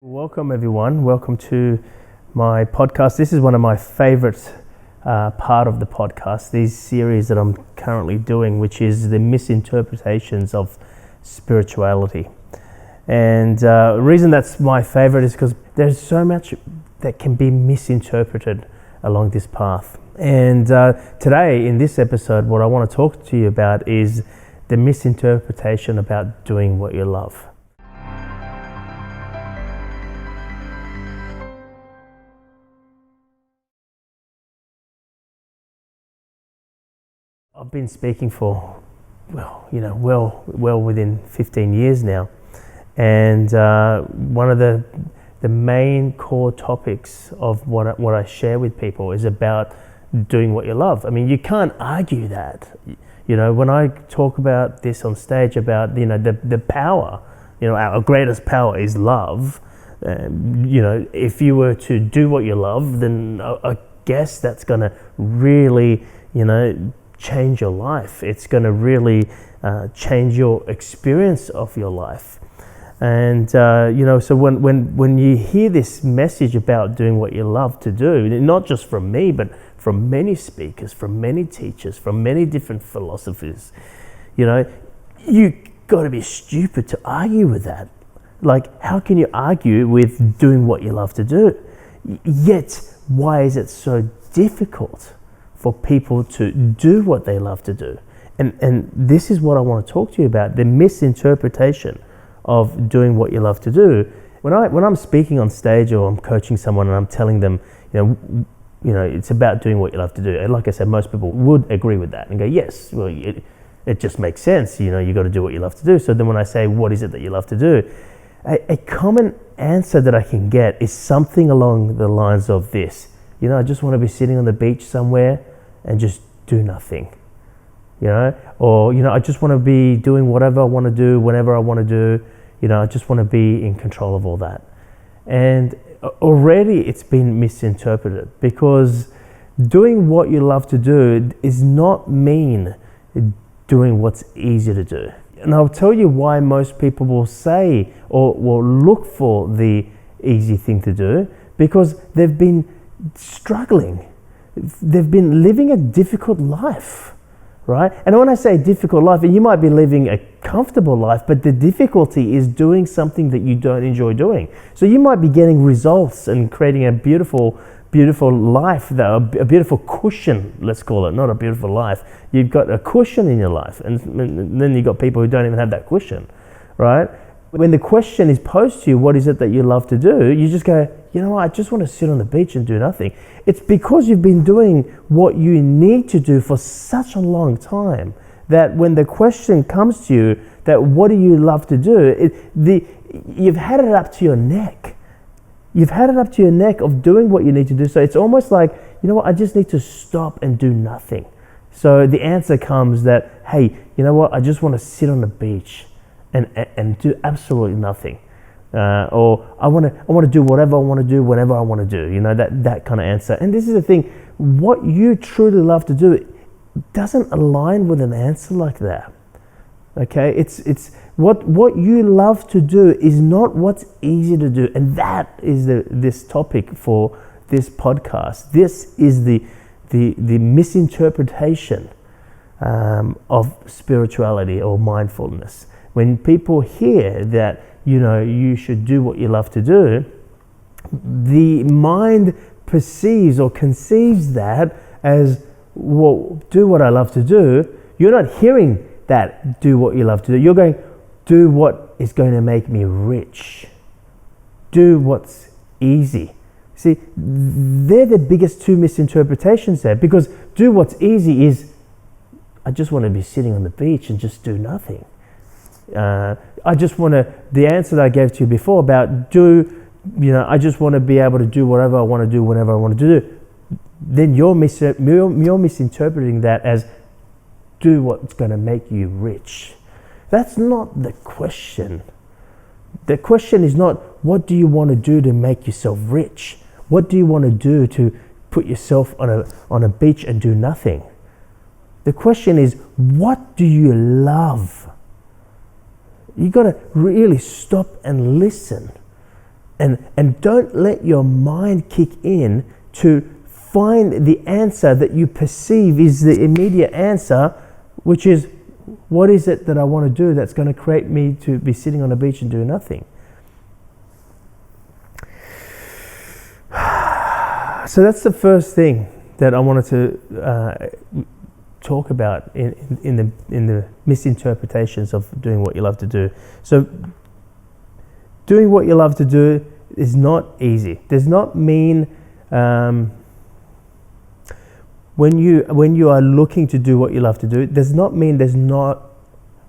Welcome everyone, welcome to my podcast. This is one of my favorite part of the podcast, these series that I'm currently doing, which is the misinterpretations of spirituality. And the reason that's my favorite is because there's so much that can be misinterpreted along this path. And today in this episode, what I want to talk to you about is the misinterpretation about doing what you love. I've been speaking for, well within 15 years now. And one of the main core topics of what I share with people is about doing what you love. I mean, you can't argue that. You know, when I talk about this on stage about, the power, our greatest power is love. If you were to do what you love, then I guess that's going to really, change your life. It's going to really change your experience of your life. And so when you hear this message about doing what you love to do, not just from me, but from many speakers, from many teachers, from many different philosophies, you got to be stupid to argue with that. Like, how can you argue with doing what you love to do? Yet, why is it so difficult for people to do what they love to do? And this is what I want to talk to you about, the misinterpretation of doing what you love to do. When I'm speaking on stage or I'm coaching someone and I'm telling them, it's about doing what you love to do. And like I said, most people would agree with that and go, yes, well, it just makes sense. You got to do what you love to do. So then when I say, what is it that you love to do? A common answer that I can get is something along the lines of this. I just want to be sitting on the beach somewhere and just do nothing, or, I just want to be doing whatever I want to do, whenever I want to do, I just want to be in control of all that. And already it's been misinterpreted, because doing what you love to do is not mean doing what's easy to do. And I'll tell you why most people will say or will look for the easy thing to do, because they've been struggling. They've been living a difficult life, right? And when I say difficult life, you might be living a comfortable life, but the difficulty is doing something that you don't enjoy doing. So you might be getting results and creating a beautiful life, a beautiful cushion, let's call it, not a beautiful life. You've got a cushion in your life, and then you've got people who don't even have that cushion, right? When the question is posed to you, what is it that you love to do? You just go, I just want to sit on the beach and do nothing. It's because you've been doing what you need to do for such a long time that when the question comes to you, that what do you love to do? You've had it up to your neck. You've had it up to your neck of doing what you need to do. So it's almost like, I just need to stop and do nothing. So the answer comes that, hey, I just want to sit on the beach and do absolutely nothing, or I want to do whatever I want to do whenever I want to do. That kind of answer. And this is the thing: what you truly love to do doesn't align with an answer like that. Okay, it's what you love to do is not what's easy to do, and that is this topic for this podcast. This is the misinterpretation of spirituality or mindfulness. When people hear that, you should do what you love to do, the mind perceives or conceives that as, well, do what I love to do. You're not hearing that, do what you love to do. You're going, do what is going to make me rich. Do what's easy. See, they're the biggest two misinterpretations there, because do what's easy is, I just want to be sitting on the beach and just do nothing. I just want to, the answer that I gave to you before about I just want to be able to do whatever I want to do whenever I want to do, then you're misinterpreting that as do what's going to make you rich. That's not the question. The question is not, what do you want to do to make yourself rich? What do you want to do to put yourself on a beach and do nothing? The question is, what do you love? You got to really stop and listen And don't let your mind kick in to find the answer that you perceive is the immediate answer, which is, what is it that I want to do that's going to create me to be sitting on a beach and do nothing? So that's the first thing that I wanted to talk about in the misinterpretations of doing what you love to do. So doing what you love to do is not easy. Does not mean when you are looking to do what you love to do, it does not mean there's not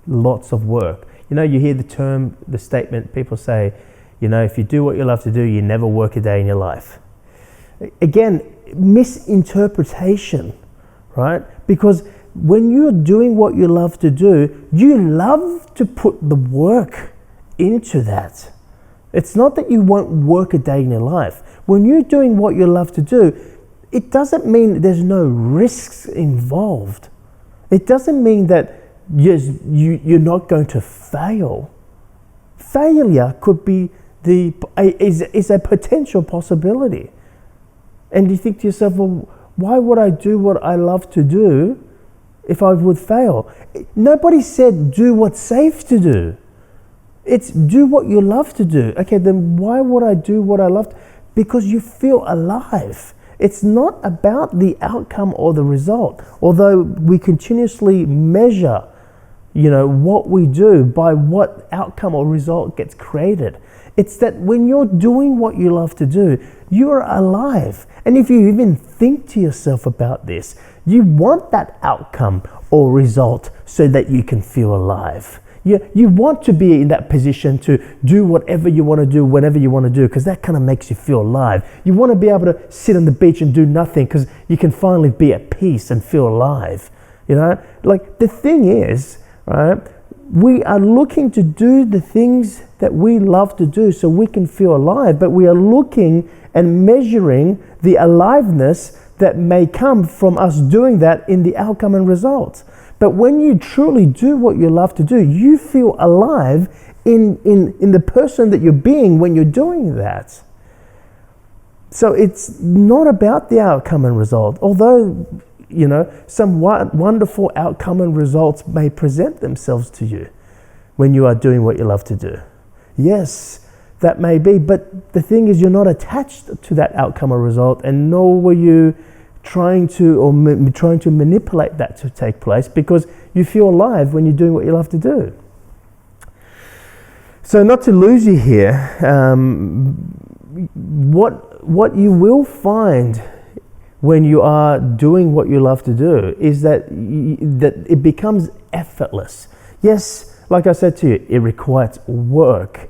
lots of work. You know, you hear the statement people say, you know, if you do what you love to do, you never work a day in your life. Again, misinterpretation, right? Because when you're doing what you love to do, you love to put the work into that. It's not that you won't work a day in your life. When you're doing what you love to do, it doesn't mean there's no risks involved. It doesn't mean that you're not going to fail. Failure could be is a potential possibility. And you think to yourself, well, why would I do what I love to do if I would fail? Nobody said do what's safe to do. It's do what you love to do. Okay, then why would I do what I love to? Because you feel alive. It's not about the outcome or the result. Although we continuously measure, you know, what we do by what outcome or result gets created. It's that when you're doing what you love to do, you're alive. And if you even think to yourself about this, you want that outcome or result so that you can feel alive. You want to be in that position to do whatever you want to do, whenever you want to do, because that kind of makes you feel alive. You want to be able to sit on the beach and do nothing because you can finally be at peace and feel alive. You know, like the thing is, right, we are looking to do the things that we love to do so we can feel alive, but we are looking and measuring the aliveness that may come from us doing that in the outcome and results. But when you truly do what you love to do, you feel alive in the person that you're being when you're doing that. So it's not about the outcome and result, although, you know, some wonderful outcome and results may present themselves to you when you are doing what you love to do. Yes, that may be, but the thing is, you're not attached to that outcome or result, and nor were you trying to manipulate that to take place, because you feel alive when you're doing what you love to do. So not to lose you here, what you will find when you are doing what you love to do is that it becomes effortless. Yes, like I said to you, it requires work,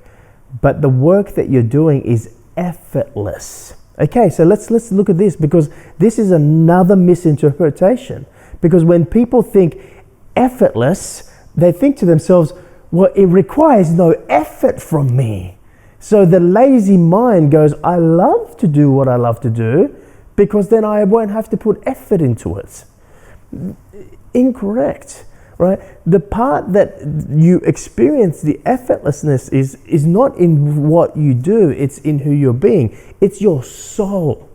but the work that you're doing is effortless. Okay, so let's look at this, because this is another misinterpretation. Because when people think effortless, they think to themselves, well, it requires no effort from me. So the lazy mind goes, I love to do what I love to do, because then I won't have to put effort into it. Incorrect, right? The part that you experience the effortlessness is not in what you do, it's in who you're being. It's your soul.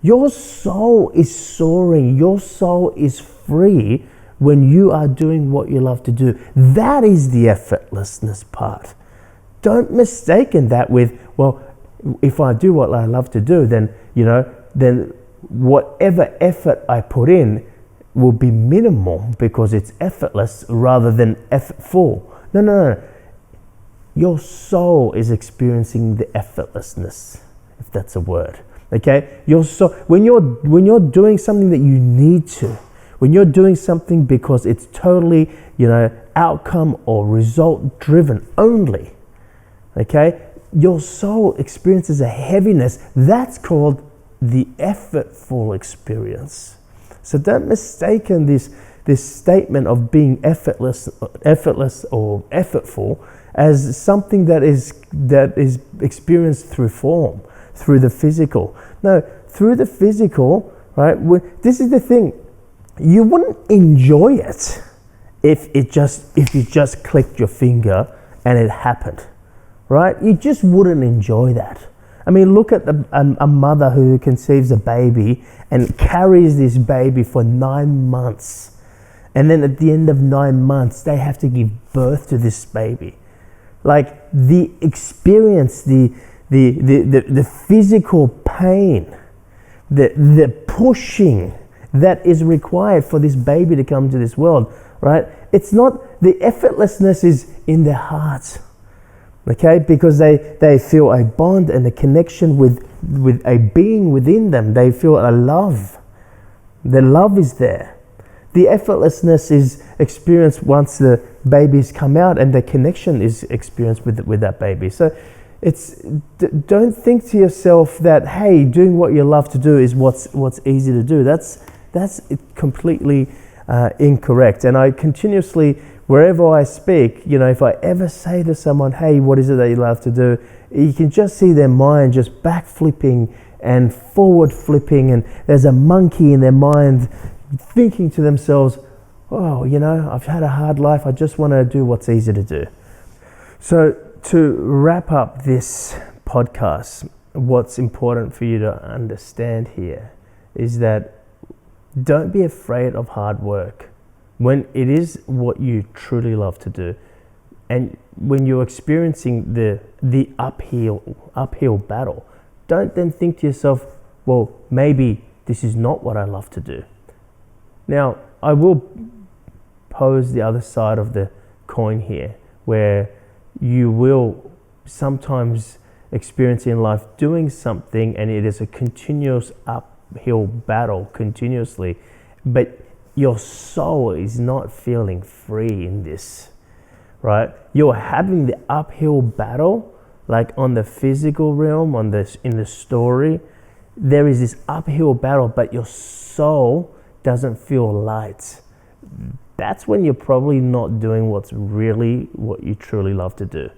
Your soul is soaring. Your soul is free when you are doing what you love to do. That is the effortlessness part. Don't mistake that with, well, if I do what I love to do, then, you know, then whatever effort I put in will be minimal because it's effortless rather than effortful. No. Your soul is experiencing the effortlessness, if that's a word. Okay? Your soul, when you're doing something that you need to, when you're doing something because it's totally, you know, outcome or result driven only, okay? Your soul experiences a heaviness. That's called the effortful experience. So don't mistake this statement of being effortless or effortful as something that is experienced through form, through the physical. No, through the physical, right? This is the thing. You wouldn't enjoy it if you just clicked your finger and it happened, right? You just wouldn't enjoy that. I mean, look at a mother who conceives a baby and carries this baby for 9 months. And then at the end of 9 months, they have to give birth to this baby. Like the experience, the physical pain, the pushing that is required for this baby to come to this world, right? It's not, the effortlessness is in their hearts, okay? Because they feel a bond and a connection with a being within them. They feel a love. The love is there. The effortlessness is experienced once the babies come out and the connection is experienced with that baby. So don't think to yourself that, hey, doing what you love to do is what's easy to do. That's completely incorrect. And I continuously, wherever I speak, if I ever say to someone, hey, what is it that you love to do? You can just see their mind just back flipping and forward flipping, and there's a monkey in their mind thinking to themselves, oh, I've had a hard life. I just want to do what's easy to do. So to wrap up this podcast, what's important for you to understand here is that don't be afraid of hard work. When it is what you truly love to do, and when you're experiencing the uphill battle, don't then think to yourself, well, maybe this is not what I love to do. Now, I will pose the other side of the coin here, where you will sometimes experience in life doing something and it is a continuous uphill battle continuously, but your soul is not feeling free in this, right? You're having the uphill battle, like on the physical realm, in the story, there is this uphill battle, but your soul doesn't feel light. That's when you're probably not doing what you truly love to do.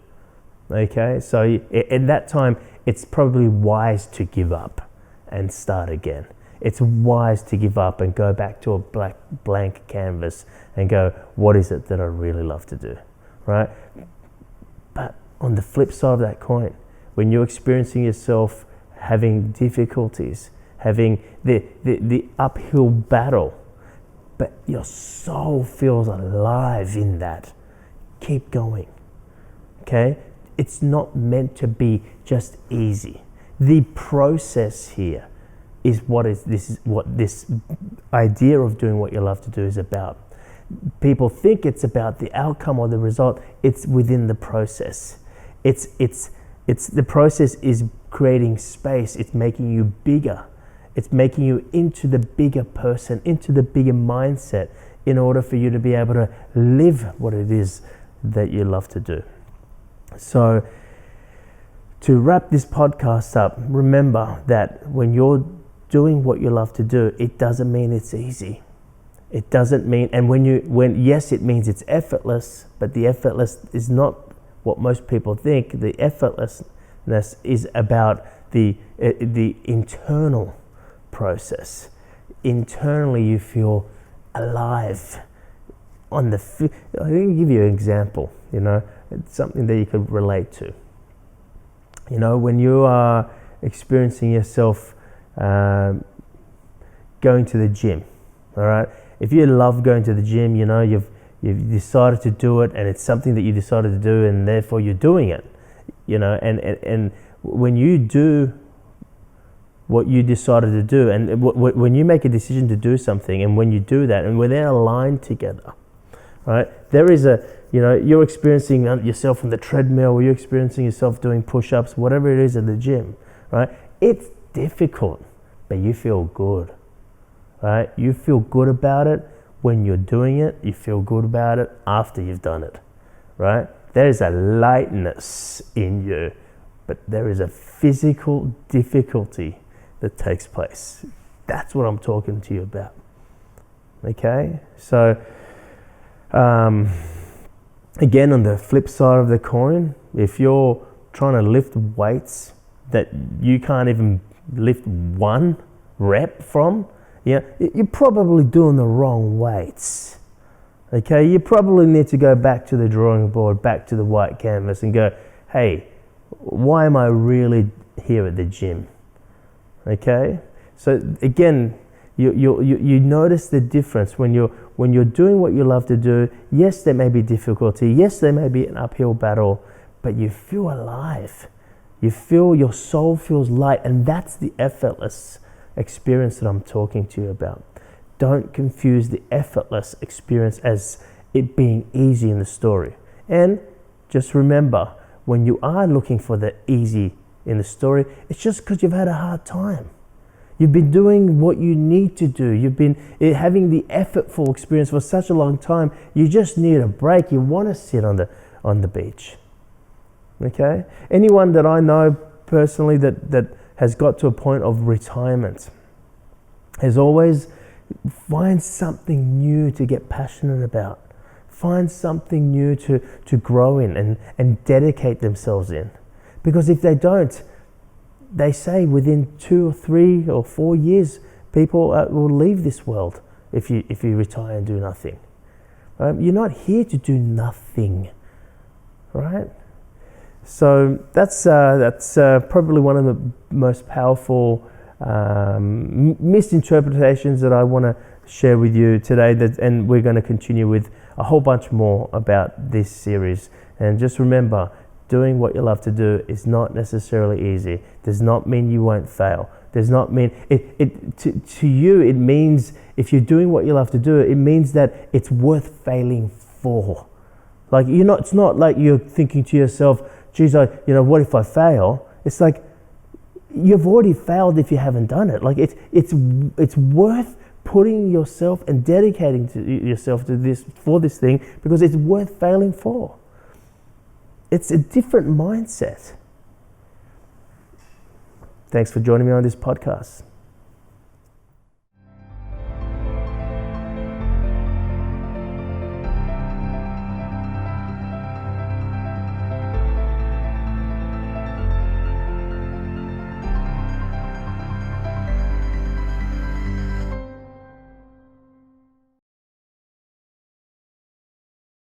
Okay, so at that time, it's probably wise to give up and start again. It's wise to give up and go back to a blank canvas and go, what is it that I really love to do, right? But on the flip side of that coin, when you're experiencing yourself having difficulties, having the uphill battle, but your soul feels alive in that, keep going, okay? It's not meant to be just easy. The process here is what this idea of doing what you love to do is about. People think it's about the outcome or the result. It's within the process. It's the process is creating space. It's making you bigger. It's making you into the bigger person, into the bigger mindset, in order for you to be able to live what it is that you love to do. So to wrap this podcast up, remember that when you're doing what you love to do, it doesn't mean it's easy. It doesn't mean, and yes, it means it's effortless, but the effortless is not what most people think. The effortlessness is about the internal process. Internally, you feel alive. I'm going to give you an example. It's something that you could relate to. When you are experiencing yourself going to the gym, all right. If you love going to the gym, you've decided to do it, and it's something that you decided to do, and therefore you're doing it. And when you do what you decided to do, and when you make a decision to do something, and when you do that, and when they're aligned together, right? There is you're experiencing yourself on the treadmill, or you're experiencing yourself doing push-ups, whatever it is at the gym, right? It's difficult, but you feel good, right? You feel good about it when you're doing it. You feel good about it after you've done it, right? There is a lightness in you, but there is a physical difficulty that takes place. That's what I'm talking to you about. Okay? So, again, on the flip side of the coin, if you're trying to lift weights that you can't even lift one rep from, you're probably doing the wrong weights. Okay? You probably need to go back to the drawing board, back to the white canvas, and go, hey, why am I really here at the gym. Okay? So again, you notice the difference when you're doing what you love to do. Yes, there may be difficulty. Yes, there may be an uphill battle, but you feel alive. You feel your soul feels light, and that's the effortless experience that I'm talking to you about. Don't confuse the effortless experience as it being easy in the story. And just remember, when you are looking for the easy in the story, it's just because you've had a hard time. You've been doing what you need to do. You've been having the effortful experience for such a long time. You just need a break. You want to sit on the beach. Okay? Anyone that I know personally that has got to a point of retirement has always find something new to get passionate about. Find something new to grow in and dedicate themselves in. Because if they don't, they say within 2 or 3 or 4 years, people will leave this world if you retire and do nothing. You're not here to do nothing, right? So that's probably one of the most powerful misinterpretations that I want to share with you today. And we're going to continue with a whole bunch more about this series. And just remember, doing what you love to do is not necessarily easy. Does not mean you won't fail. Does not mean to you. It means if you're doing what you love to do, it means that it's worth failing for. Like it's not like you're thinking to yourself, geez, what if I fail? It's like you've already failed if you haven't done it. Like it's worth putting yourself and dedicating to yourself to this for this thing because it's worth failing for. It's a different mindset. Thanks for joining me on this podcast.